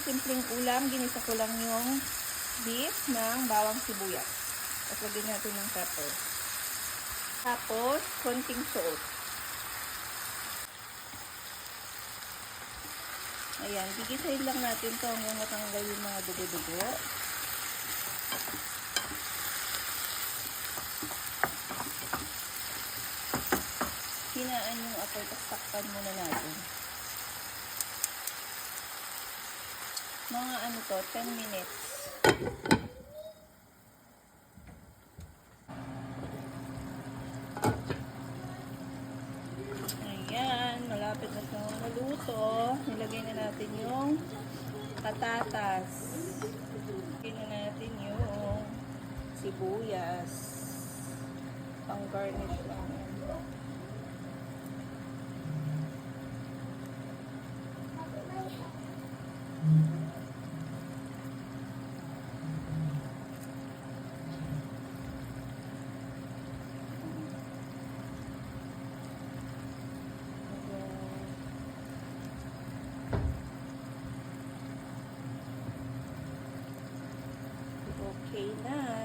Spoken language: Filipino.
simpleng ulam, ginisa ko lang yung beef ng bawang sibuyas. At lagyan natin ng pepper. Tapos, konting salt. Ayan, gigisahin lang natin to hanggang matanggal yung mga dugo-dugo. Hinaan yung apoy, tapos takpan muna natin. Mga ano to, 10 minutes. Ayan, malapit na siyang maluto. Nilagay na natin yung patatas. Nilagay na natin yung sibuyas. Pang garnish lang. Okay na.